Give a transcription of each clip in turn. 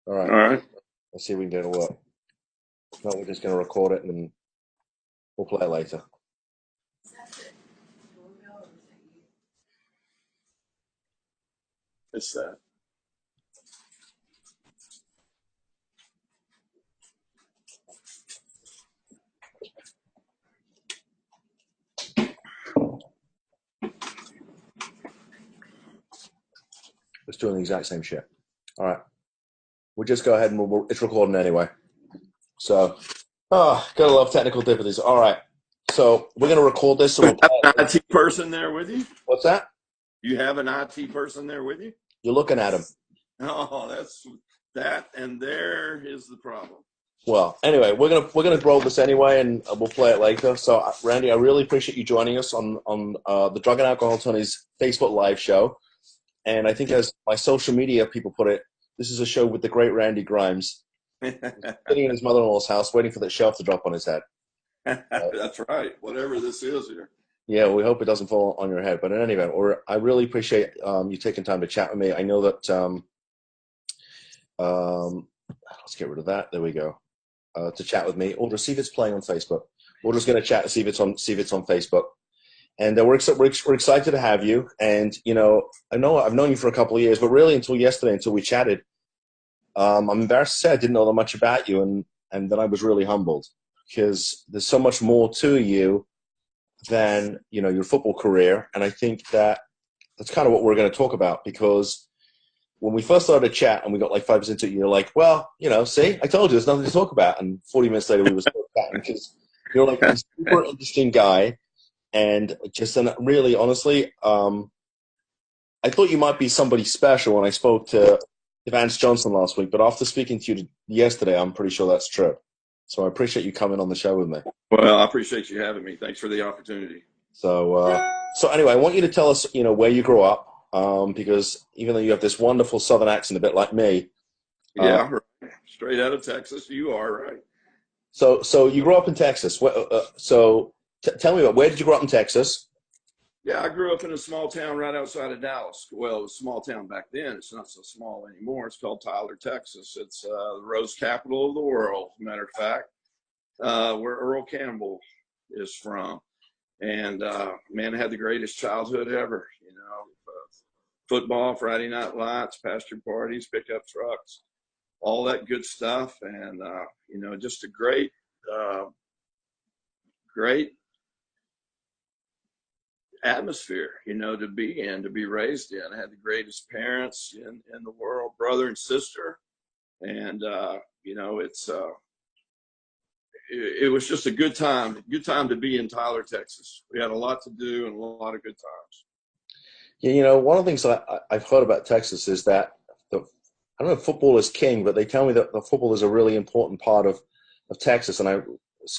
All All right. right. Let's see if we can get it to work. No, we're just going to record it and we'll play it later. It's that. It's doing the exact same shit. All right. We'll just go ahead and it's recording anyway. So, gotta love technical difficulties. All right. So we're going to record this and You we'll play have an it. IT person there with you? What's that? You have an IT person there with you? You're looking at him. Oh, that's that, and there is the problem. Well, anyway, we're gonna roll this anyway, and we'll play it later. So, Randy, I really appreciate you joining us on the Drug and Alcohol Tony's Facebook Live show. And I think, as my social media people put it, this is a show with the great Randy Grimes sitting in his mother-in-law's house, waiting for that shelf to drop on his head. That's right. Whatever this is here. Yeah, we hope it doesn't fall on your head. But in any event, I really appreciate you taking time to chat with me. I know that. Let's get rid of that. There we go. To chat with me, or to see if it's playing on Facebook. We're just going to chat to see if it's on Facebook. And we're excited to have you. And I know I've known you for a couple of years, but really until yesterday, until we chatted, I'm embarrassed to say I didn't know that much about you, and then I was really humbled because there's so much more to you than your football career. And I think that's kind of what we're going to talk about, because when we first started to chat and we got like 5% into it, you're like, well, see, I told you there's nothing to talk about. And 40 minutes later, we were still chatting because you're like a super interesting guy. And just really, honestly, I thought you might be somebody special when I spoke to Vance Johnson last week. But after speaking to you yesterday, I'm pretty sure that's true. So I appreciate you coming on the show with me. Well, I appreciate you having me. Thanks for the opportunity. So anyway, I want you to tell us, where you grew up, because even though you have this wonderful Southern accent, a bit like me. Yeah, right. Straight out of Texas. You are right. So you grew up in Texas. So tell me where did you grow up in Texas? Yeah, I grew up in a small town right outside of Dallas. Well, it was a small town back then. It's not so small anymore. It's called Tyler, Texas. It's the rose capital of the world, as a matter of fact, where Earl Campbell is from. And man, I had the greatest childhood ever. Football, Friday night lights, pasture parties, pickup trucks, all that good stuff. And, just a uh, great atmosphere, to be in, to be raised in. I had the greatest parents in the world, brother and sister. And, it was just a good time to be in Tyler, Texas. We had a lot to do and a lot of good times. Yeah, one of the things that I've heard about Texas is that I don't know if football is king, but they tell me that the football is a really important part of Texas. And I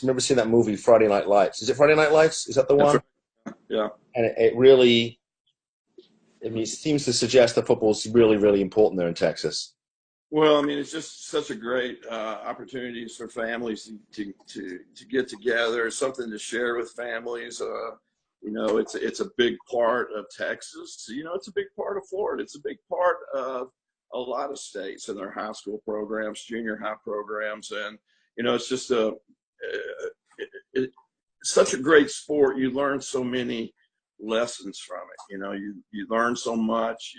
remember seeing that movie Friday Night Lights. Is it Friday Night Lights? Is that the That's one? right. Yeah. And it really, I mean, it seems to suggest that football is really, really important there in Texas. Well, I mean, it's just such a great opportunities for families to get together, something to share with families. It's a big part of Texas. It's a big part of Florida. It's a big part of a lot of states and their high school programs, junior high programs, and it's just such a great sport. You learn so many lessons from it. You learn so much.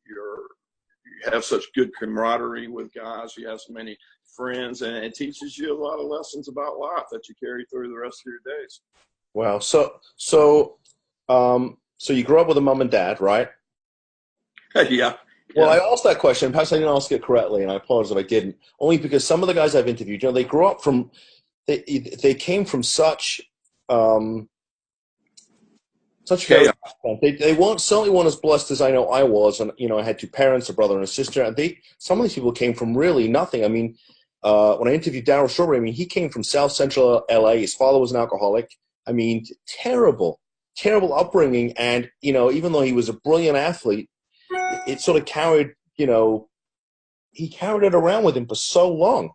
You're you have such good camaraderie with guys. You have so many friends, and it teaches you a lot of lessons about life that you carry through the rest of your days. Wow. So you grew up with a mom and dad, right? Yeah, Well, yeah, I asked that question. Perhaps I didn't ask it correctly, and I apologize if I didn't. Only because some of the guys I've interviewed, they grew up from they came from um, such very chaos. they weren't certainly weren't as blessed as I know I was, and I had two parents, a brother and a sister, and some of these people came from really nothing. I mean, when I interviewed Darryl Strawberry, I mean, he came from South Central LA. His father was an alcoholic. I mean, terrible upbringing, and even though he was a brilliant athlete, it sort of carried, he carried it around with him for so long.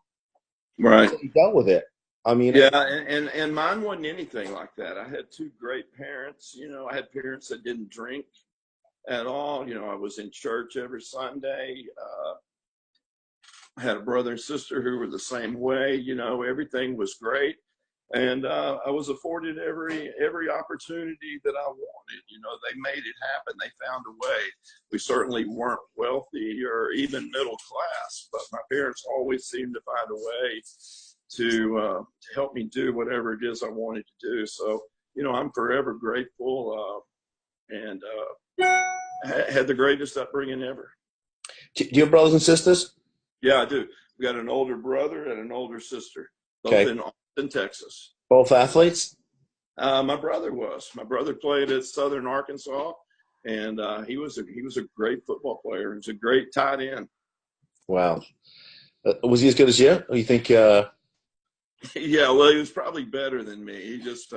Right. So he dealt with it. I mean, Yeah, and mine wasn't anything like that. I had two great parents. I had parents that didn't drink at all. I was in church every Sunday. I had a brother and sister who were the same way. You know, everything was great. And I was afforded every opportunity that I wanted. You know, they made it happen. They found a way. We certainly weren't wealthy or even middle class, but my parents always seemed to find a way to help me do whatever it is I wanted to do. So, you know, I'm forever grateful and had the greatest upbringing ever. Do you have brothers and sisters? Yeah, I do. We got an older brother and an older sister, both Okay. in Austin, Texas. Both athletes? My brother was. My brother played at Southern Arkansas, and he was a great football player. He was a great tight end. Wow. Was he as good as you? Or you think? Yeah, well, he was probably better than me. He just,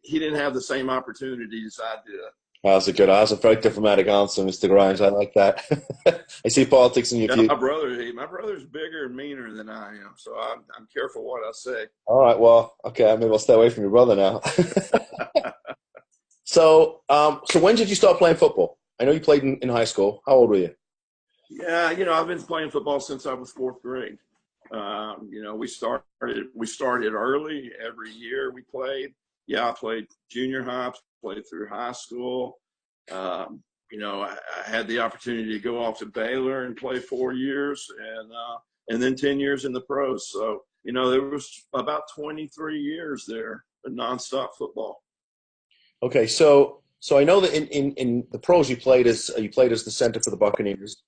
he didn't have the same opportunities I did. That's a very diplomatic answer, Mr. Grimes. I like that. I see politics in your Yeah, view. my brother's bigger and meaner than I am, so I'm careful what I say. All right. Well, okay. Maybe I'll stay away from your brother now. So when did you start playing football? I know you played in high school. How old were you? Yeah, you know, I've been playing football since I was fourth grade. You know, we started early. Every year we played. Yeah, I played junior high, played through high school. You know, I had the opportunity to go off to Baylor and play 4 years, and then 10 years in the pros. So, you know, there was about 23 years there of nonstop football. Okay. So I know that in the pros you played as the center for the Buccaneers.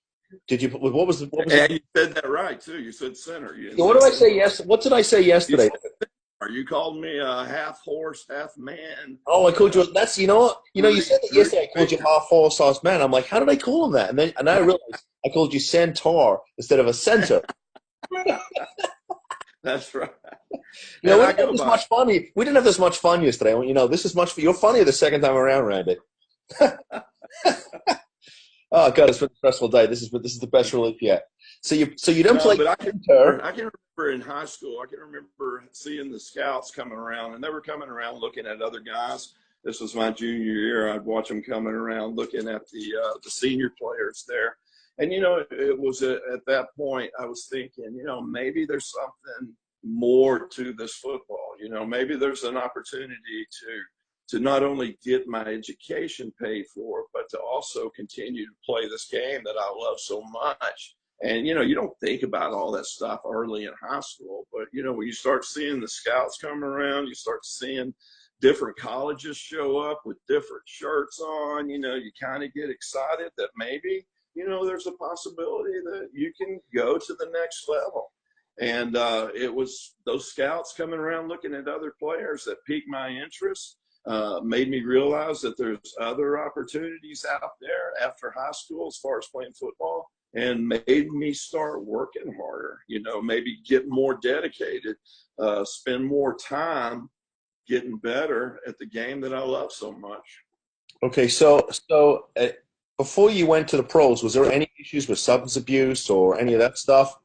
Did you? What was And you said that right too. You said center. You didn't what say did I say? football. Yes. What did I say You yesterday? said center. You called me a half horse, half man. Oh, I called you. That's you know what you said that Three yesterday. I called you figures. half horse, half man. I'm like, how did I call him that? And I realized I called you centaur instead of a center. That's right. You know, And we I didn't have go this by. much fun. We didn't have this much fun yesterday. You know, this is much. You're funnier the second time around, Randy. Oh God, it's been a stressful day. This is the best relief yet. So you don't No, play but center. I can remember in high school, I can remember seeing the scouts coming around, and they were coming around looking at other guys. This was my junior year. I'd watch them coming around looking at the senior players there. And, you know, it was at that point I was thinking, you know, maybe there's something more to this football. You know, maybe there's an opportunity to not only get my education paid for, but to also continue to play this game that I love so much. And, you know, you don't think about all that stuff early in high school, but, you know, when you start seeing the scouts come around, you start seeing different colleges show up with different shirts on, you know, you kind of get excited that maybe, you know, there's a possibility that you can go to the next level. And it was those scouts coming around looking at other players that piqued my interest, made me realize that there's other opportunities out there after high school as far as playing football, and made me start working harder, you know, maybe get more dedicated, spend more time getting better at the game that I love so much. Okay, so before you went to the pros, was there any issues with substance abuse or any of that stuff?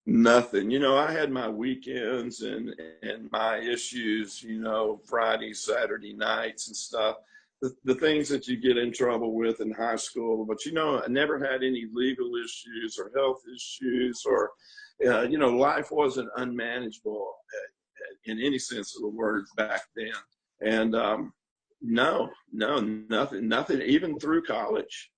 Nothing. You know, I had my weekends and my issues, you know, Friday, Saturday nights and stuff. The things that you get in trouble with in high school. But, you know, I never had any legal issues or health issues or, you know, life wasn't unmanageable in any sense of the word back then. And no, nothing, even through college.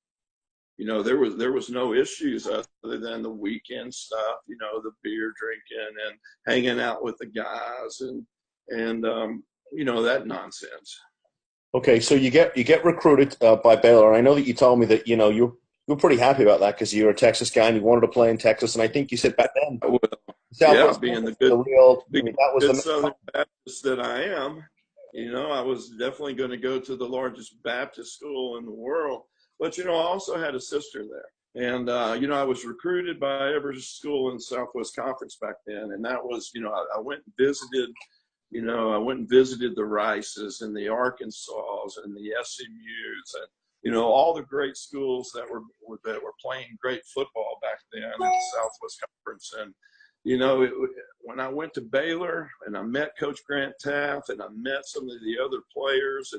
You know, there was no issues other than the weekend stuff, you know, the beer drinking and hanging out with the guys and you know, that nonsense. Okay, so you get recruited by Baylor, and I know that you told me that you were pretty happy about that because you're a Texas guy and you wanted to play in Texas, and I think you said back then Well, yeah, Southwest being Conference was the real. I mean, that was good the. Southern Baptist that I am, you know, I was definitely going to go to the largest Baptist school in the world. But, you know, I also had a sister there. And, you know, I was recruited by every school in the Southwest Conference back then. And that was, you know, I went and visited, you know, I went and visited the Rices and the Arkansas and the SMUs and, you know, all the great schools that were playing great football back then in the Southwest Conference. And, when I went to Baylor and I met Coach Grant Taft and I met some of the other players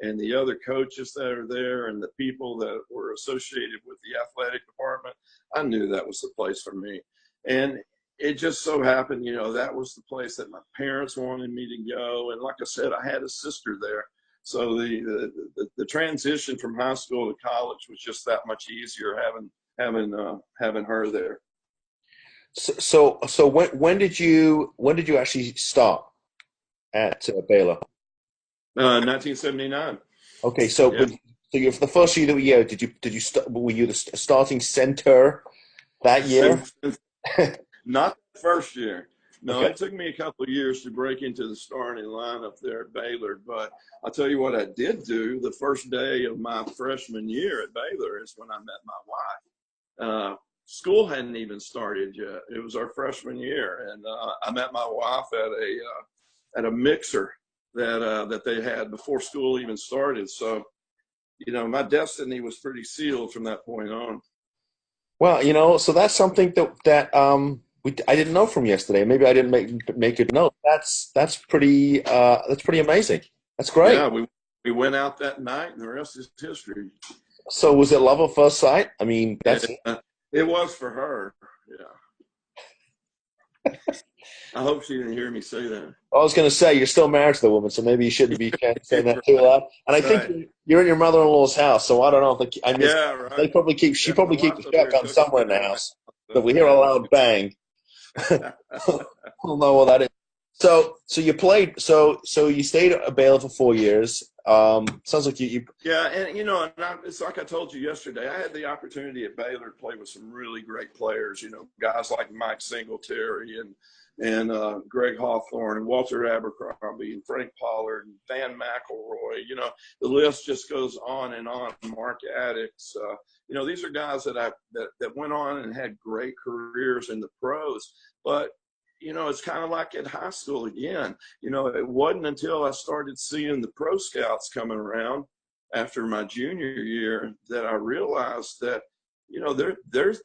and the other coaches that are there and the people that were associated with the athletic department, I knew that was the place for me. And it just so happened, that was the place that my parents wanted me to go. And like I said, I had a sister there. So the transition from high school to college was just that much easier having her there. So when did you actually start at Baylor? 1979. Okay, so Yeah. so you for the first year that were you the starting center that year? Not the first year. No, Okay. it took me a couple of years to break into the starting lineup there at Baylor. But I'll tell you what I did do the first day of my freshman year at Baylor is when I met my wife. School hadn't even started yet. It was our freshman year, and I met my wife at a mixer that they had before school even started. So, my destiny was pretty sealed from that point on. Well, so that's something that I didn't know from yesterday. Maybe I didn't make it know. That's pretty amazing. That's great. Yeah, we went out that night, and the rest is history. So was it love at first sight? I mean, It was for her. Yeah. I hope she didn't hear me say that. I was going to say you're still married to the woman, so maybe you shouldn't be saying that too Right, loud. And I think right. you're in your mother-in-law's house, so I don't know. Yeah, They right. probably she Yeah, my probably keep the wife's up there shotgun cooking somewhere in the tonight. house. So if we So, hear a yeah, loud bang, we'll know what that is. So you played. So you stayed at Baylor for 4 years. Sounds like you. Yeah, and it's like I told you yesterday. I had the opportunity at Baylor to play with some really great players. Guys like Mike Singletary and Greg Hawthorne and Walter Abercrombie and Frank Pollard and Van McElroy. The list just goes on and on. Mark Addicks. These are guys that went on and had great careers in the pros. But it's kind of like at high school again. It wasn't until I started seeing the pro scouts coming around after my junior year that I realized that,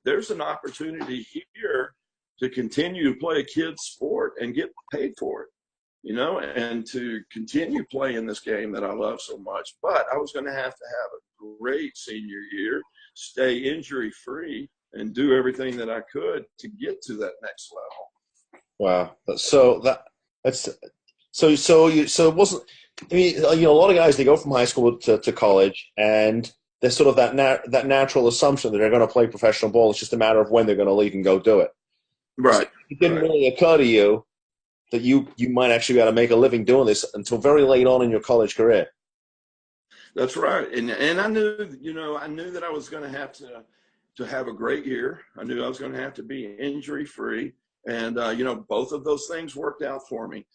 there's an opportunity here to continue to play a kid's sport and get paid for it, and to continue playing this game that I love so much. But I was going to have a great senior year, stay injury free, and do everything that I could to get to that next level. Wow. That's so it wasn't. I mean, a lot of guys they go from high school to college, and there's sort of that natural assumption that they're going to play professional ball. It's just a matter of when they're going to leave and go do it. So Right. it didn't really occur to you that you might actually be able to make a living doing this until very late on in your college career. That's right. And I knew, that I was going to have a great year. I knew I was going to have to be injury free. And, both of those things worked out for me.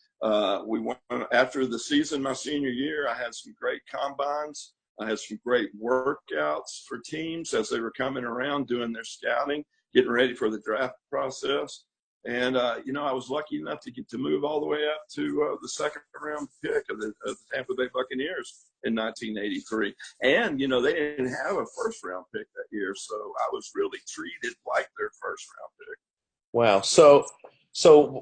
We went after the season, my senior year, I had some great combines. I had some great workouts for teams as they were coming around doing their scouting, getting ready for the draft process. And, I was lucky enough to get to move all the way up to the second round pick of the Tampa Bay Buccaneers in 1983. And, they didn't have a first round pick that year. So I was really treated like their first round pick. Wow. So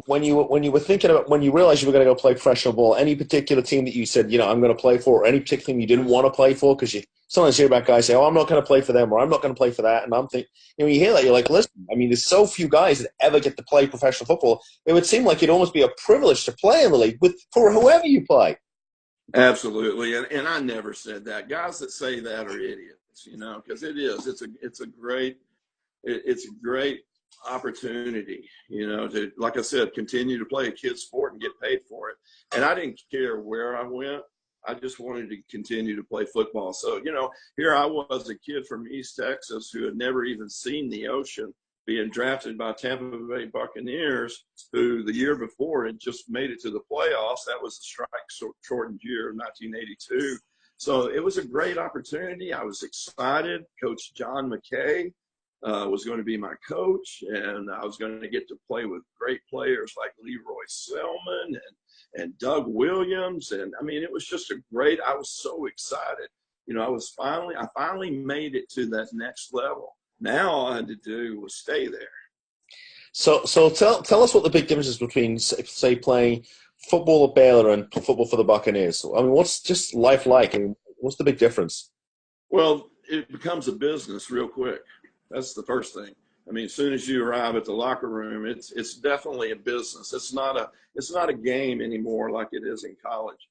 when you were thinking about when you realized you were going to go play professional ball, any particular team that you said, I'm going to play for, or any particular team you didn't want to play for? Because you sometimes hear about guys say, "Oh, I'm not going to play for them," or "I'm not going to play for that," and I'm thinking, you hear that, you're like, listen, I mean, there's so few guys that ever get to play professional football. It would seem like it'd almost be a privilege to play in the league for whoever you play. Absolutely. And I never said that. Guys that say that are idiots, because it is. It's a great opportunity, to, like I said, continue to play a kid's sport and get paid for it. And I didn't care where I went. I just wanted to continue to play football. So, here I was, a kid from East Texas who had never even seen the ocean, being drafted by Tampa Bay Buccaneers, who the year before had just made it to the playoffs. That was the strike-shortened year of 1982. So it was a great opportunity. I was excited. Coach John McKay was going to be my coach, and I was going to get to play with great players like Leroy Selman and Doug Williams. And I mean, it was just I was so excited. I finally made it to that next level. Now all I had to do was stay there. So tell us what the big difference is between say playing football at Baylor and football for the Buccaneers. I mean, what's just life like? I mean, what's the big difference? Well, it becomes a business real quick. That's the first thing. I mean, as soon as you arrive at the locker room, it's definitely a business. It's not a game anymore like it is in college.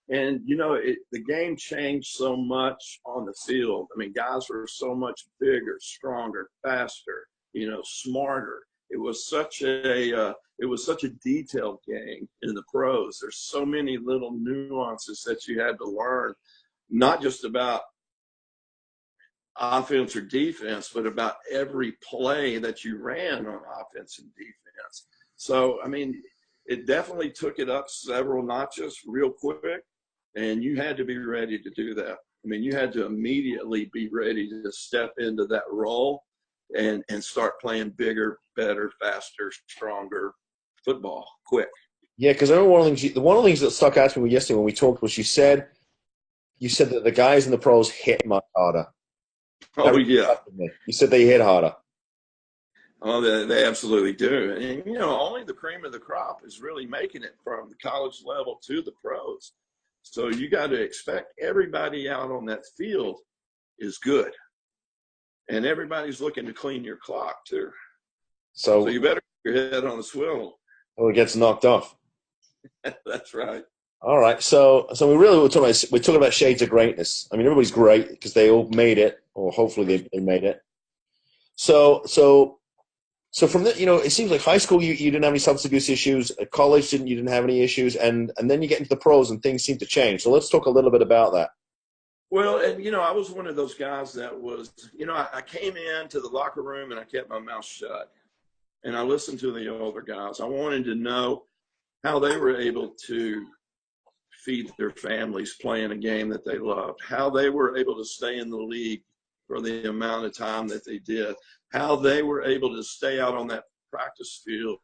And the game changed so much on the field. I mean, guys were so much bigger, stronger, faster, smarter. It was such a detailed game in the pros. There's so many little nuances that you had to learn, not just about offense or defense, but about every play that you ran on offense and defense. So, I mean, it definitely took it up several notches real quick, and you had to be ready to do that. I mean, you had to immediately be ready to step into that role and start playing bigger, better, faster, stronger football quick. Yeah, because I remember one of the things that stuck out to me yesterday when we talked was you said that the guys in the pros hit much harder. That Oh, really yeah. stuck with me. You said they hit harder. Oh, they absolutely do. And, only the cream of the crop is really making it from the college level to the pros. So you got to expect everybody out on that field is good. And everybody's looking to clean your clock, too. So So you better keep your head on the swivel. well, it gets knocked off. That's right. All right. So we're talking about shades of greatness. I mean, everybody's great because they all made it, or hopefully they made it. So from the, it seems like high school you didn't have any substance abuse issues. At college you didn't have any issues, and then you get into the pros and things seem to change. So let's talk a little bit about that. Well, and, I was one of those guys that was, I came into the locker room and I kept my mouth shut. And I listened to the older guys. I wanted to know how they were able to feed their families playing a game that they loved, how they were able to stay in the league for the amount of time that they did, how they were able to stay out on that practice field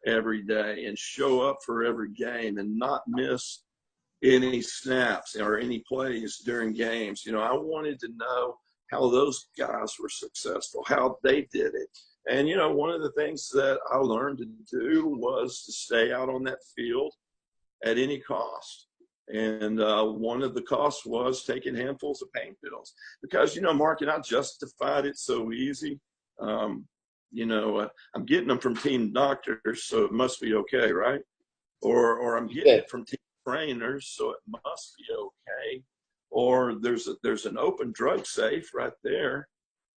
every day and show up for every game and not miss any snaps or any plays during games. I wanted to know how those guys were successful, how they did it. And, one of the things that I learned to do was to stay out on that field at any cost. And one of the costs was taking handfuls of pain pills because, Mark, and I justified it so easy. I'm getting them from team doctors, so it must be okay, right? Or I'm getting Yeah. it from team trainers, so it must be okay. Or there's an open drug safe right there.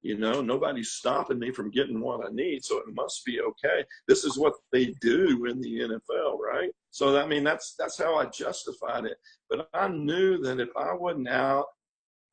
Nobody's stopping me from getting what I need, so it must be okay. This is what they do in the NFL, right? So I mean, that's how I justified it. But I knew that if I wasn't out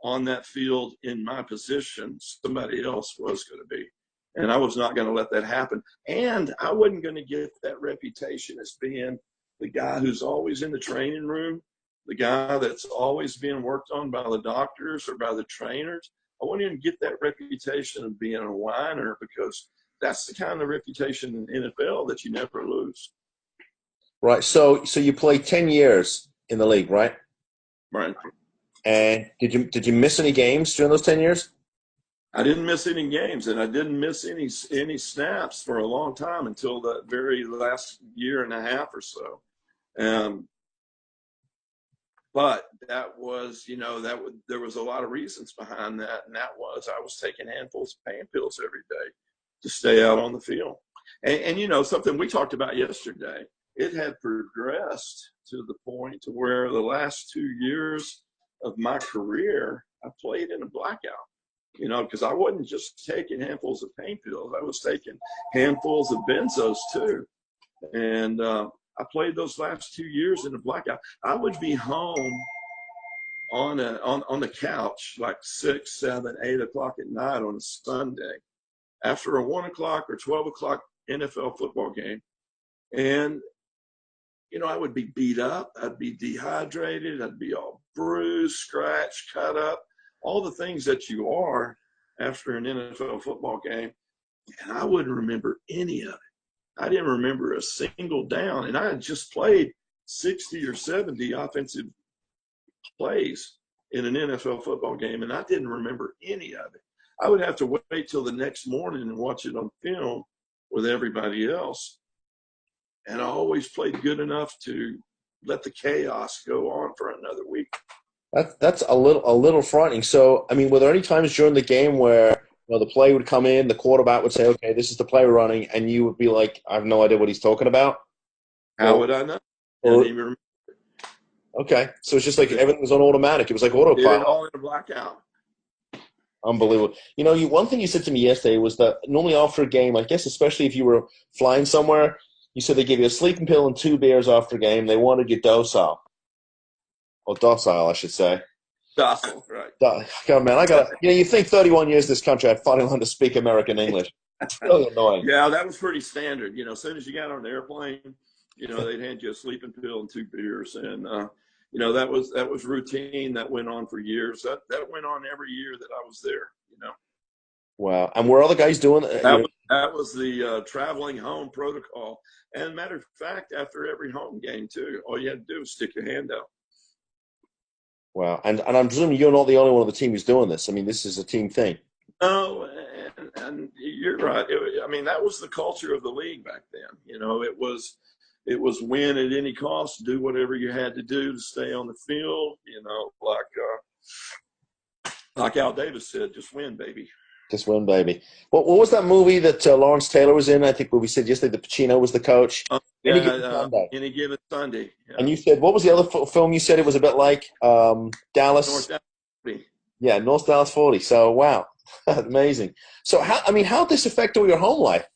on that field in my position, somebody else was going to be. And I was not going to let that happen. And I wasn't going to get that reputation as being the guy who's always in the training room, the guy that's always being worked on by the doctors or by the trainers. I wouldn't even get that reputation of being a whiner because that's the kind of reputation in the NFL that you never lose. Right. So you played 10 years in the league, right? Right. And did you miss any games during those 10 years? I didn't miss any games, and I didn't miss any snaps for a long time until the very last year and a half or so. Um, but that was, there was a lot of reasons behind that, and that was I was taking handfuls of pain pills every day to stay out on the field. And something we talked about yesterday, it had progressed to the point to where the last 2 years of my career, I played in a blackout. Because I wasn't just taking handfuls of pain pills. I was taking handfuls of benzos too. And I played those last 2 years in a blackout. I would be home on the couch like 6, 7, 8 o'clock at night on a Sunday after a 1 o'clock or 12 o'clock NFL football game. And, I would be beat up. I'd be dehydrated. I'd be all bruised, scratched, cut up, all the things that you are after an NFL football game. And I wouldn't remember any of it. I didn't remember a single down. And I had just played 60 or 70 offensive plays in an NFL football game, and I didn't remember any of it. I would have to wait till the next morning and watch it on film with everybody else. And I always played good enough to let the chaos go on for another week. That's a little frightening. So, I mean, were there any times during the game where the play would come in, the quarterback would say, "Okay, this is the play we're running," and you would be like, "I have no idea what he's talking about," How or would I know? And or even remember, okay, so it's just like everything was on automatic. It was like did it autopilot. all in a blackout. Unbelievable. One thing you said to me yesterday was that normally after a game, I guess especially if you were flying somewhere, you said they give you a sleeping pill and 2 beers after a game. They wanted you docile, or docile, I should say. Docile, right. God, man, I got you think 31 years in this country, I'd finally learn to speak American English. It's really annoying. Yeah, that was pretty standard. As soon as you got on the airplane, they'd hand you a sleeping pill and 2 beers. And, that was routine that went on for years. That went on every year that I was there. Wow. And were other guys doing That was the traveling home protocol. And matter of fact, after every home game, too, all you had to do was stick your hand out. Wow. And I'm presuming you're not the only one on the team who's doing this. I mean, this is a team thing. No, and you're right. That was the culture of the league back then. It was win at any cost, do whatever you had to do to stay on the field. Like Al Davis said, just win, baby. Just win, baby. What was that movie that Lawrence Taylor was in? I think what we said yesterday, that Pacino was the coach. Any Given Sunday. Yeah. And you said, what was the other film you said it was a bit like? Dallas. North Dallas 40. Yeah, North Dallas 40. So, wow. Amazing. So, how'd this affect all your home life?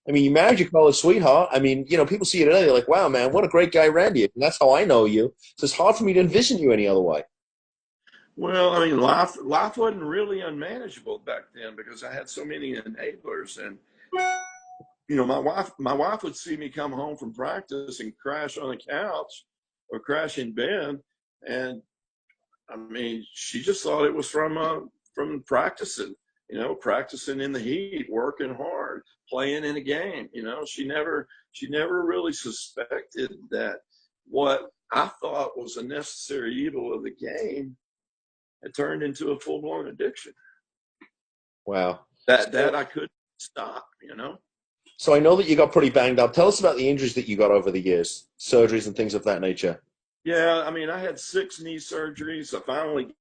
I mean, you married your college sweetheart. I mean, people see you today, they're like, wow, man, what a great guy Randy is. And that's how I know you. So it's hard for me to envision you any other way. Well, life wasn't really unmanageable back then because I had so many enablers. And, my wife would see me come home from practice and crash on the couch or crash in bed. And, she just thought it was from practicing. Practicing in the heat, working hard, playing in a game. She never really suspected that what I thought was a necessary evil of the game had turned into a full-blown addiction. Wow. That I couldn't stop, So I know that you got pretty banged up. Tell us about the injuries that you got over the years, surgeries and things of that nature. Yeah, I had 6 knee surgeries. I finally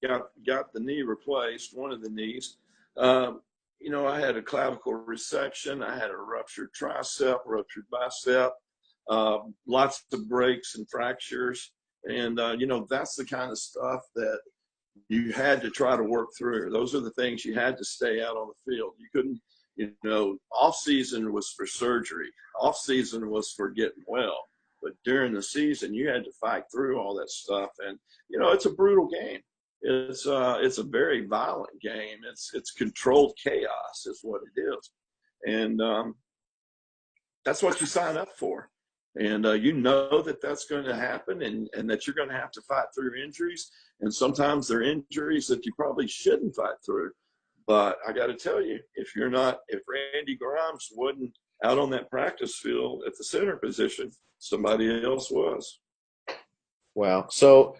got the knee replaced, one of the knees. I had a clavicle resection. I had a ruptured tricep, ruptured bicep, lots of breaks and fractures. And, that's the kind of stuff that you had to try to work through. Those are the things you had to stay out on the field. You couldn't, off season was for surgery. Off season was for getting well. But during the season, you had to fight through all that stuff. And, it's a brutal game. It's a very violent game. It's controlled chaos is what it is. And that's what you sign up for. And that's going to happen and that you're going to have to fight through injuries. And sometimes they're injuries that you probably shouldn't fight through. But I got to tell you, if Randy Grimes wasn't out on that practice field at the center position, somebody else was. Wow. So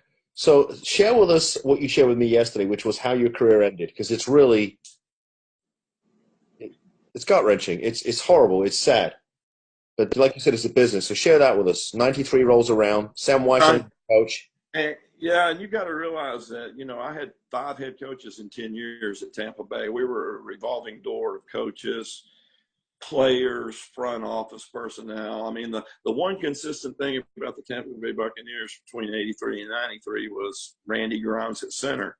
share with us what you shared with me yesterday, which was how your career ended, because it's really, it's gut-wrenching. It's horrible. It's sad. But like you said, it's a business. So share that with us. 93 rolls around. Sam Weiss, coach. And you got to realize that, I had 5 head coaches in 10 years at Tampa Bay. We were a revolving door of coaches, players, front office personnel. The one consistent thing about the Tampa Bay Buccaneers between 83 and 93 was Randy Grimes at center.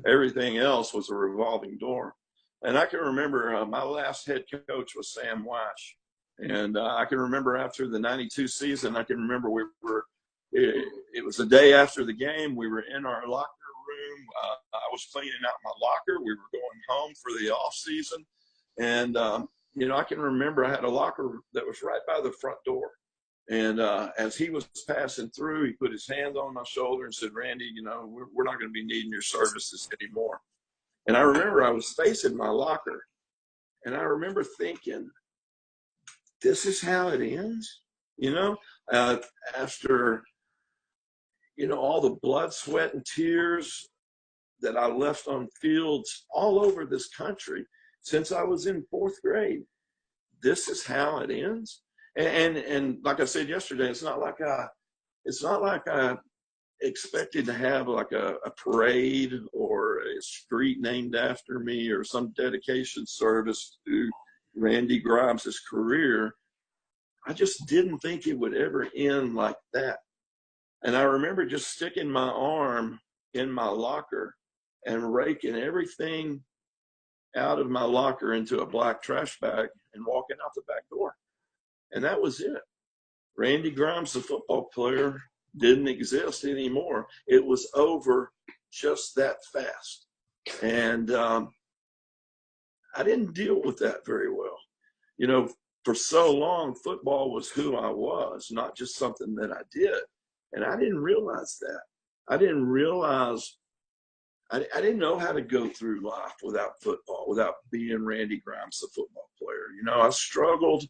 Everything else was a revolving door. And I can remember my last head coach was Sam Weiss. And I can remember after the 92 season, I can remember it was the day after the game. We were in our locker room. I was cleaning out my locker. We were going home for the off season. And, I can remember I had a locker that was right by the front door. And as he was passing through, he put his hand on my shoulder and said, "Randy, we're not going to be needing your services anymore." And I remember I was facing my locker. And I remember thinking, this is how it ends, after, all the blood, sweat, and tears that I left on fields all over this country since I was in 4th grade. this is how it ends. And like I said yesterday, it's not like I expected to have like a parade or a street named after me or some dedication service to Randy Grimes' career. I just didn't think it would ever end like that. And I remember just sticking my arm in my locker and raking everything out of my locker into a black trash bag and walking out the back door. And that was it. Randy Grimes, the football player, didn't exist anymore. It was over just that fast. And I didn't deal with that very well. You know, for so long, football was who I was, not just something that I did. And I didn't realize that. I didn't realize, I didn't know how to go through life without football, without being Randy Grimes, the football player. You know, I struggled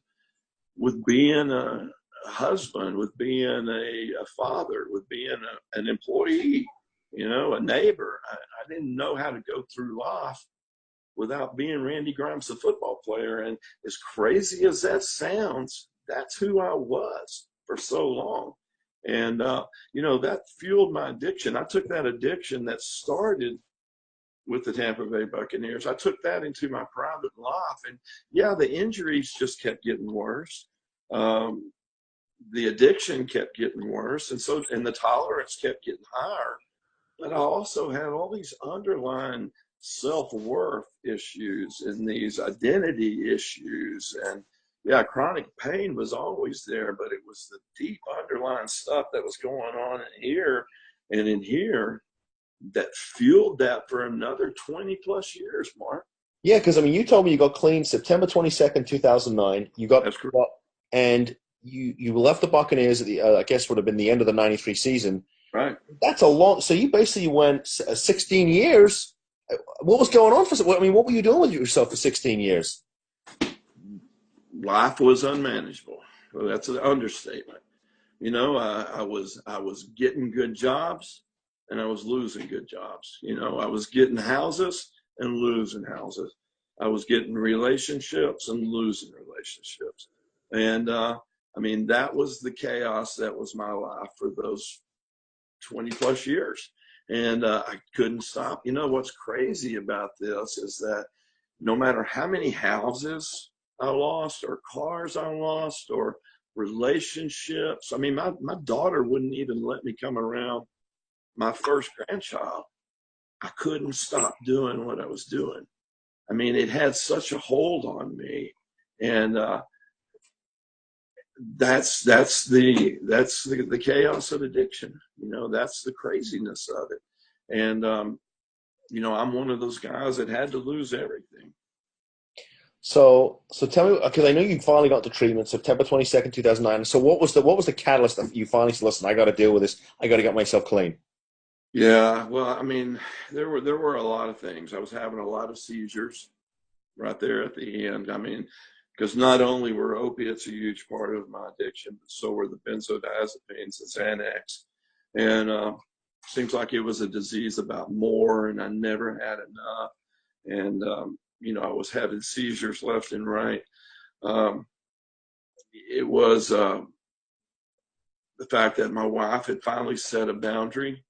with being a husband, with being a father, with being an employee, you know, a neighbor. I didn't know how to go through life without being Randy Grimes, the football player. And as crazy as that sounds, that's who I was for so long. And, you know, that fueled my addiction. I took that addiction that started with the Tampa Bay Buccaneers. I took that into my private life. And yeah, the injuries just kept getting worse. The addiction kept getting worse. And the tolerance kept getting higher. But I also had all these underlying self-worth issues and these identity issues. And yeah, chronic pain was always there, but it was the deep underlying stuff that was going on in here and in here that fueled that for another 20 plus years, Mark. Yeah, because I mean, you told me you got clean September 22nd, 2009. You got, That's correct. and you left the Buccaneers at the I guess would have been the end of the '93 season. Right. That's a long. So you basically went 16 years. What was going on I mean, what were you doing with yourself for 16 years? Life was unmanageable. Well, that's an understatement. You know, I was getting good jobs and I was losing good jobs. You know, I was getting houses and losing houses. I was getting relationships and losing relationships. And I mean, that was the chaos that was my life for those 20 plus years. And I couldn't stop. You know, what's crazy about this is that no matter how many houses I lost or cars I lost or relationships, I mean, my daughter wouldn't even let me come around my first grandchild. I couldn't stop doing what I was doing. I mean, it had such a hold on me. And that's the chaos of addiction. You know, that's the craziness of it. And you know, I'm one of those guys that had to lose everything. So tell me, because I know you finally got to treatment September 22nd, 2009. So what was the catalyst that you finally said, listen, I got to deal with this. I got to get myself clean? Yeah, well, I mean, there were a lot of things. I was having a lot of seizures right there at the end. I mean, because not only were opiates a huge part of my addiction, but so were the benzodiazepines and Xanax. And seems like it was a disease about more, and I never had enough. And you know, I was having seizures left and right. It was the fact that my wife had finally set a boundary,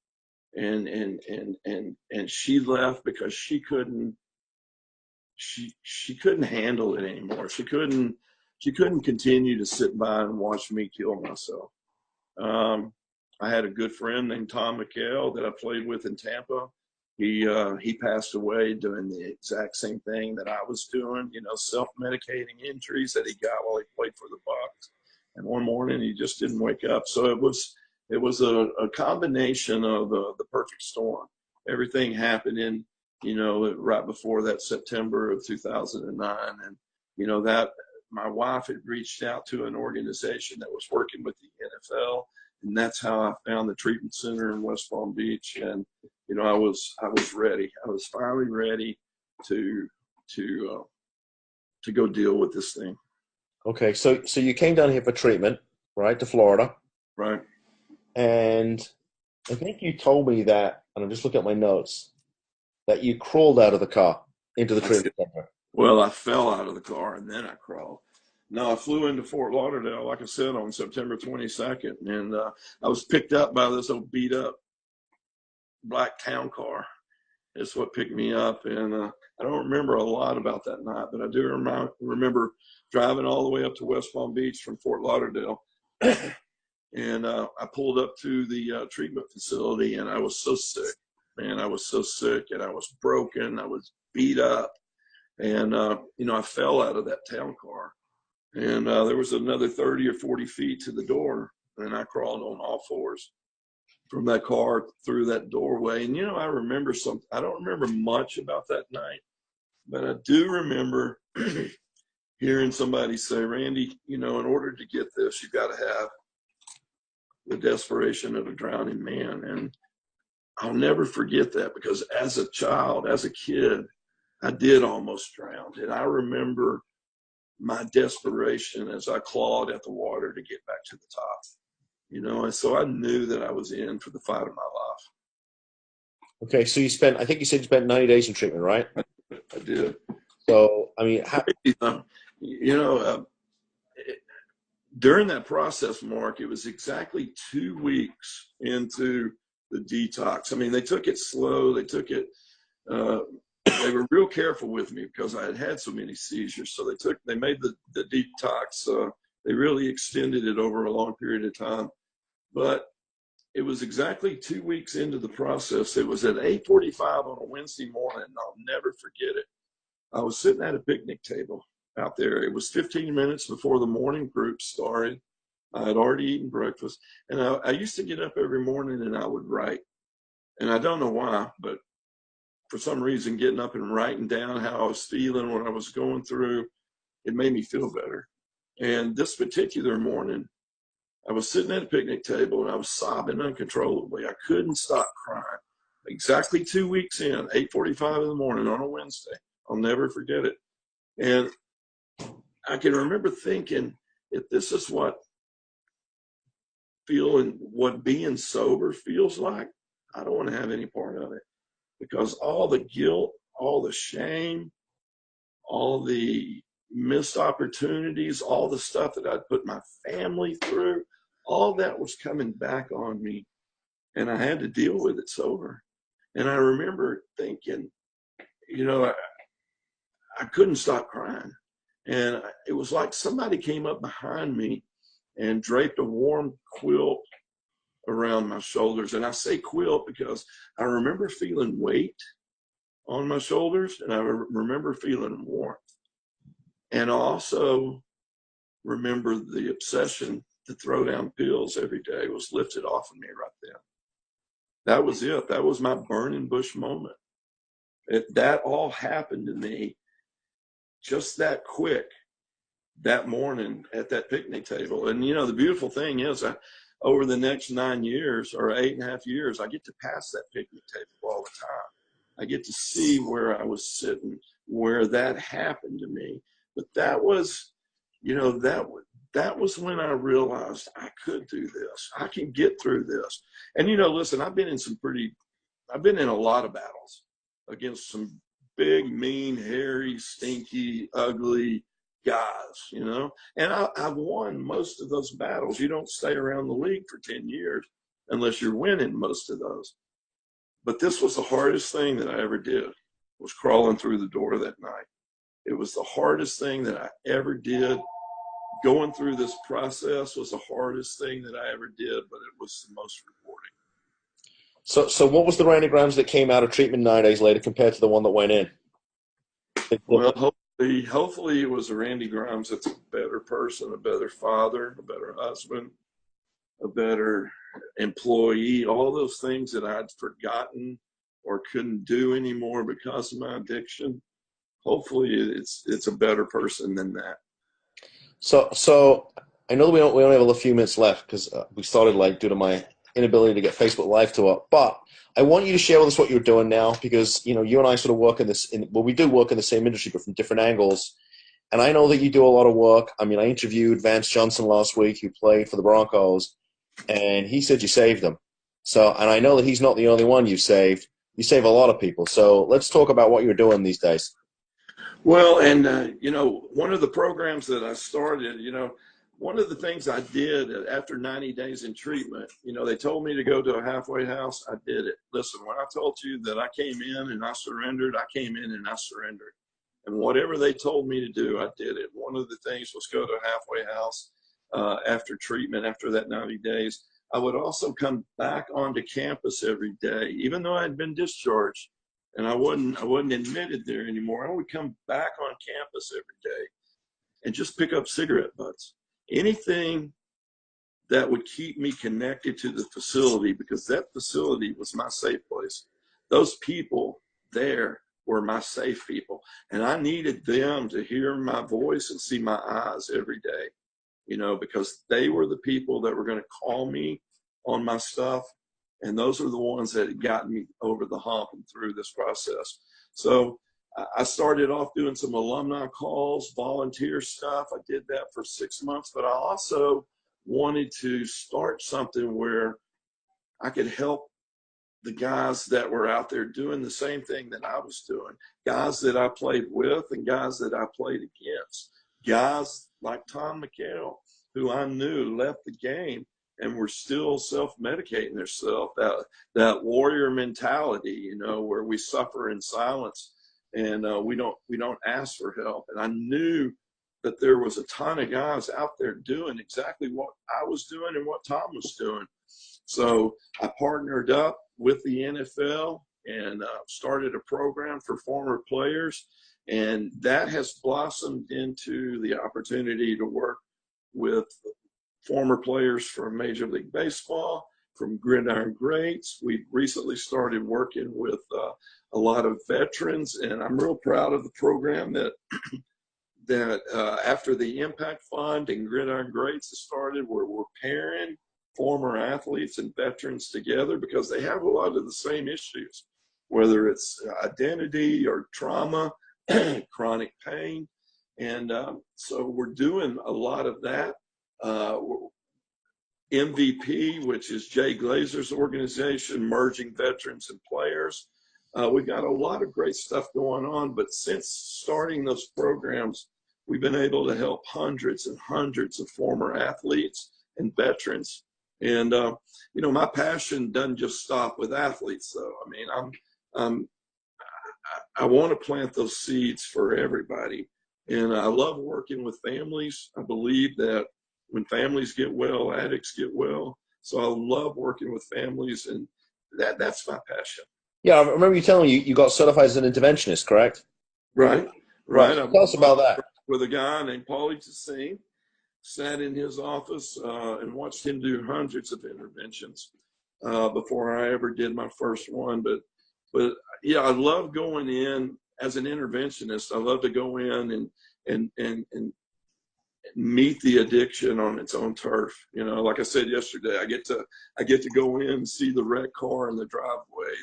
and she left because she couldn't handle it anymore. She couldn't continue to sit by and watch me kill myself. I had a good friend named Tom McHale that I played with in Tampa. He passed away doing the exact same thing that I was doing, you know, self-medicating injuries that he got while he played for the Bucs. And one morning he just didn't wake up. So it was a combination of the perfect storm. Everything happening, you know, right before that September of 2009. And, you know, that my wife had reached out to an organization that was working with the NFL. And that's how I found the treatment center in West Palm Beach. And, you know, I was ready. I was finally ready to go deal with this thing. Okay, so you came down here for treatment, right, to Florida. Right. And I think you told me that, and I'm just looking at my notes, that you crawled out of the car into the treatment center. Well, I fell out of the car and then I crawled. No, I flew into Fort Lauderdale, like I said, on September 22nd, and I was picked up by this old beat up black town car. It's what picked me up, and I don't remember a lot about that night, but I do remember driving all the way up to West Palm Beach from Fort Lauderdale, and I pulled up to the treatment facility, and I was so sick, man. I was so sick, and I was broken. I was beat up, and I fell out of that town car, and there was another 30 or 40 feet to the door, and I crawled on all fours from that car through that doorway. And, I remember something. I don't remember much about that night, but I do remember hearing somebody say, Randy, in order to get this, you got to have the desperation of a drowning man. And I'll never forget that, because as a child, as a kid, I did almost drown. And I remember my desperation as I clawed at the water to get back to the top. And so I knew that I was in for the fight of my life. Okay, so I think you said you spent 90 days in treatment, right? I did. So, I mean, during that process, Mark, it was exactly 2 weeks into the detox. I mean, they took it slow. They took it, they were real careful with me because I had had so many seizures. So they made the detox, they really extended it over a long period of time. But it was exactly 2 weeks into the process. It was at 8:45 on a Wednesday morning, and I'll never forget it. I was sitting at a picnic table out there. It was 15 minutes before the morning group started. I had already eaten breakfast, and I used to get up every morning and I would write. And I don't know why, but for some reason, getting up and writing down how I was feeling, what I was going through, it made me feel better. And this particular morning, I was sitting at a picnic table and I was sobbing uncontrollably. I couldn't stop crying. Exactly 2 weeks in, 8:45 in the morning on a Wednesday. I'll never forget it. And I can remember thinking, if this is what being sober feels like, I don't want to have any part of it, because all the guilt, all the shame, all the missed opportunities, all the stuff that I'd put my family through, all that was coming back on me, and I had to deal with it sober. And I remember thinking, I couldn't stop crying. And it was like somebody came up behind me and draped a warm quilt around my shoulders. And I say quilt because I remember feeling weight on my shoulders, and I remember feeling warmth. And I also remember the obsession to throw down pills every day was lifted off of me right then. That was it. That was my burning bush moment. That all happened to me just that quick that morning at that picnic table. And, the beautiful thing is, over the next 9 years or 8.5 years, I get to pass that picnic table all the time. I get to see where I was sitting, where that happened to me. But that was, that was when I realized I could do this. I can get through this. And, listen, I've been in a lot of battles against some big, mean, hairy, stinky, ugly guys, and I've won most of those battles. You don't stay around the league for 10 years unless you're winning most of those. But this was the hardest thing that I ever did, was crawling through the door that night. It was the hardest thing that I ever did. Going through this process was the hardest thing that I ever did, but it was the most rewarding. So what was the Randy Grimes that came out of treatment 9 days later compared to the one that went in? Well, hopefully it was a Randy Grimes that's a better person, a better father, a better husband, a better employee, all those things that I'd forgotten or couldn't do anymore because of my addiction. Hopefully it's a better person than that. So I know we only have a few minutes left because we started due to my inability to get Facebook Live to up. But I want you to share with us what you're doing now, because you and I sort of work we do work in the same industry but from different angles. And I know that you do a lot of work. I mean, I interviewed Vance Johnson last week, who played for the Broncos, and he said you saved him. And I know that he's not the only one you saved. You save a lot of people. So let's talk about what you're doing these days. Well, and one of the programs that I started, one of the things I did after 90 days in treatment, they told me to go to a halfway house. I did it. Listen, when I told you that I came in and I surrendered, I came in and I surrendered. And whatever they told me to do, I did it. One of the things was go to a halfway house after treatment, after that 90 days. I would also come back onto campus every day, even though I had been discharged and I wasn't admitted there anymore. I would come back on campus every day and just pick up cigarette butts. Anything that would keep me connected to the facility, because that facility was my safe place. Those people there were my safe people. And I needed them to hear my voice and see my eyes every day, because they were the people that were going to call me on my stuff. And those are the ones that had gotten me over the hump and through this process. So I started off doing some alumni calls, volunteer stuff. I did that for 6 months, but I also wanted to start something where I could help the guys that were out there doing the same thing that I was doing, guys that I played with and guys that I played against, guys like Tom McHale, who I knew left the game and were still self-medicating themselves, that warrior mentality, where we suffer in silence and we don't ask for help. And I knew that there was a ton of guys out there doing exactly what I was doing and what Tom was doing. So I partnered up with the NFL and started a program for former players. And that has blossomed into the opportunity to work with former players from Major League Baseball, from Gridiron Greats. We recently started working with a lot of veterans, and I'm real proud of the program that after the Impact Fund and Gridiron Greats has started, where we're pairing former athletes and veterans together because they have a lot of the same issues, whether it's identity or trauma, chronic pain. And so we're doing a lot of that. MVP, which is Jay Glazer's organization, merging veterans and players. We've got a lot of great stuff going on, but since starting those programs, we've been able to help hundreds and hundreds of former athletes and veterans. And, my passion doesn't just stop with athletes, though. I mean, I want to plant those seeds for everybody. And I love working with families. I believe that when families get well, addicts get well. So I love working with families, and that's my passion. Yeah, I remember you telling me you got certified as an interventionist, correct? Right. Right. I Tell us about that. with a guy named Paulie Tassine, sat in his office and watched him do hundreds of interventions before I ever did my first one. But yeah, I love going in as an interventionist. I love to go in and meet the addiction on its own turf. Like I said yesterday, I get to go in and see the wrecked car in the driveway,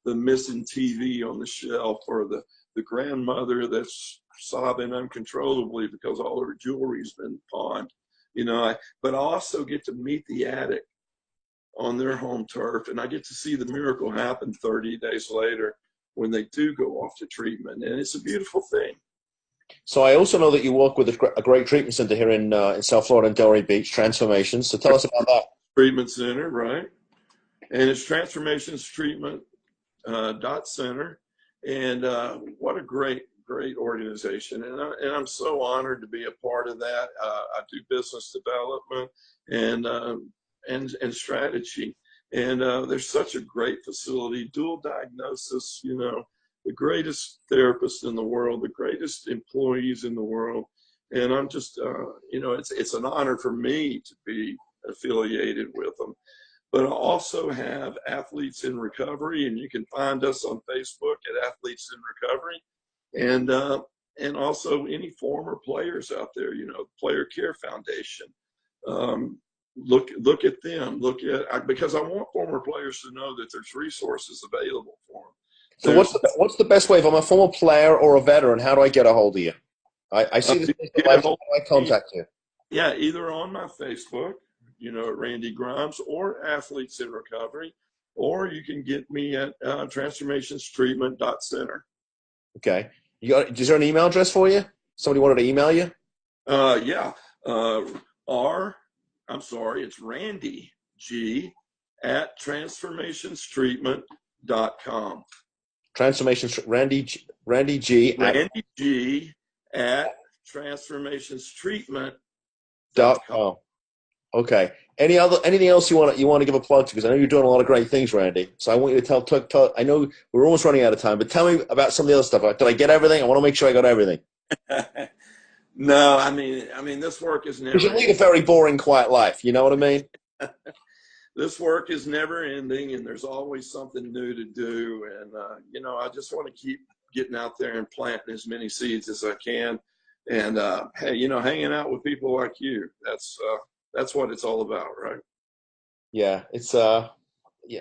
the missing TV on the shelf, or the grandmother that's sobbing uncontrollably because all her jewelry's been pawned. But I also get to meet the addict on their home turf, and I get to see the miracle happen 30 days later when they do go off to treatment, and it's a beautiful thing. So I also know that you work with a great treatment center here in South Florida, in Delray Beach, Transformations. So tell us about that. Treatment center, right? And it's Transformations Treatment .center, and what a great organization. And I'm so honored to be a part of that. I do business development and strategy. And there's such a great facility, dual diagnosis, the greatest therapists in the world, the greatest employees in the world. And I'm just, it's an honor for me to be affiliated with them. But I also have Athletes in Recovery, and you can find us on Facebook at Athletes in Recovery. And also any former players out there, Player Care Foundation. Look at them. Because I want former players to know that there's resources available for them. So what's the best way? If I'm a former player or a veteran, how do I get a hold of you? I see this. How do I contact you? Yeah, either on my Facebook, at Randy Grimes, or Athletes in Recovery, or you can get me at transformationstreatment.center. Okay. Is there an email address for you? Somebody wanted to email you? Yeah. I'm sorry, it's Randy G at transformationstreatment.com. Randy G at Randy G at transformationstreatment.com. .com. Okay. Anything else you want to give a plug to? Because I know you're doing a lot of great things, Randy. So I want you to tell. I know we're almost running out of time, but tell me about some of the other stuff. Did I get everything? I want to make sure I got everything. No, I mean, this work is Because never you lead a very boring, quiet life. You know what I mean? this work is never ending, and there's always something new to do. And I just want to keep getting out there and planting as many seeds as I can. And hey, hanging out with people like you. That's what it's all about, right? Yeah, it's yeah,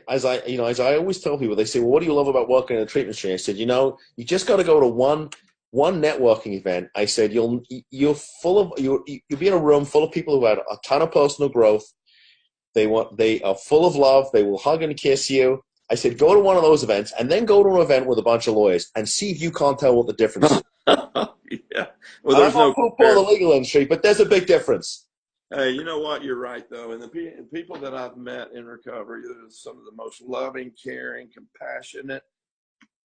as I always tell people, they say, "Well, what do you love about working in the treatment industry?" I said, you just got to go to one networking event. I said, you'll be in a room full of people who had a ton of personal growth. They are full of love. They will hug and kiss you. I said, go to one of those events and then go to an event with a bunch of lawyers and see if you can't tell what the difference is. Yeah. Well, And I'm there's not no for the legal industry, but there's a big difference. Hey, you know what? You're right, though. And the people that I've met in recovery, they're some of the most loving, caring, compassionate,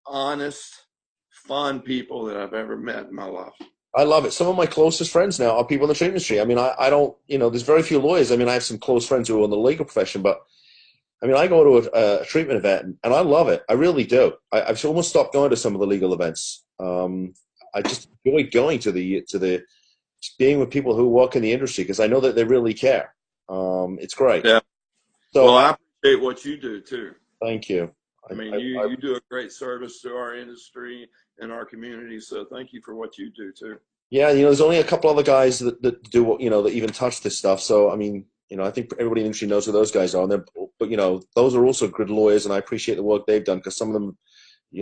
honest, fun people that I've ever met in my life. I love it. Some of my closest friends now are people in the treatment industry. I mean, I don't, there's very few lawyers. I mean, I have some close friends who are in the legal profession, but I mean, I go to a treatment event and I love it. I really do. I've almost stopped going to some of the legal events. I just enjoy going to the being with people who work in the industry because I know that they really care. It's great. Yeah. So well, I appreciate what you do too. Thank you. I mean, you do a great service to our industry and our community. So thank you for what you do too. Yeah, there's only a couple other guys that do that even touch this stuff. So I mean, I think everybody in the industry knows who those guys are. But those are also good lawyers, and I appreciate the work they've done because some of them,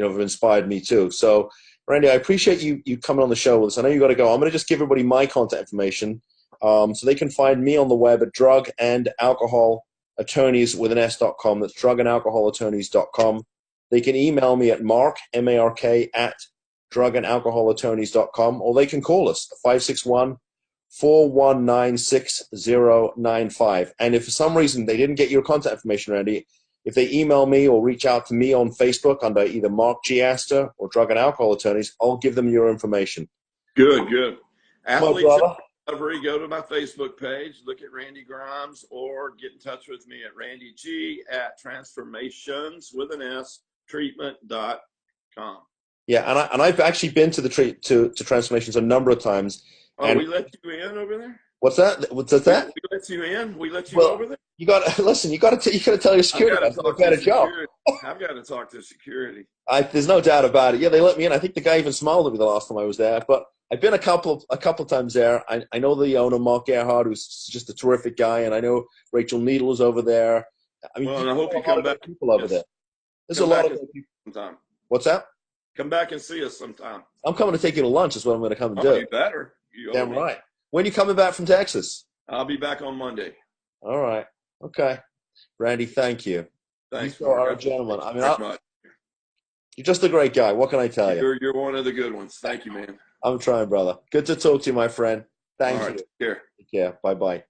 have inspired me too. So, Randy, I appreciate you coming on the show with us. I know you got to go. I'm going to just give everybody my contact information, so they can find me on the web at drugandalcoholattorneys.com. That's drugandalcoholattorneys.com. They can email me at mark, M-A-R-K, at drugandalcoholattorneys.com, or they can call us, 561-419-6095. And if for some reason they didn't get your contact information, Randy, if they email me or reach out to me on Facebook under either Mark G. Astor or Drug and Alcohol Attorneys, I'll give them your information. Good. Athletes in recovery, go to my Facebook page, look at Randy Grimes, or get in touch with me at Randy G at transformations with an S treatment.com. Yeah, and I've actually been to to Transformations a number of times. Oh, we let you in over there? What's that? What's that? We let you in? We let you over there? You got to listen. You got to tell your security guys they've got a job. I've got to talk to security. There's no doubt about it. Yeah, they let me in. I think the guy even smiled at me the last time I was there. But I've been a couple times there. I know the owner, Mark Gerhard, who's just a terrific guy, and I know Rachel Needle is over there. I mean, and I hope you come back. People over there. There's a lot of people sometime. What's that? Come back and see us sometime. I'm coming to take you to lunch. Is what I'm going to come and do. You better. Damn right. When are you coming back from Texas? I'll be back on Monday. All right. Okay. Randy, thank you. Thanks. You are a gentleman. I mean, you're just a great guy. What can I tell you? You're one of the good ones. Thank you, man. I'm trying, brother. Good to talk to you, my friend. Thank you. Take care. Take care. Bye-bye.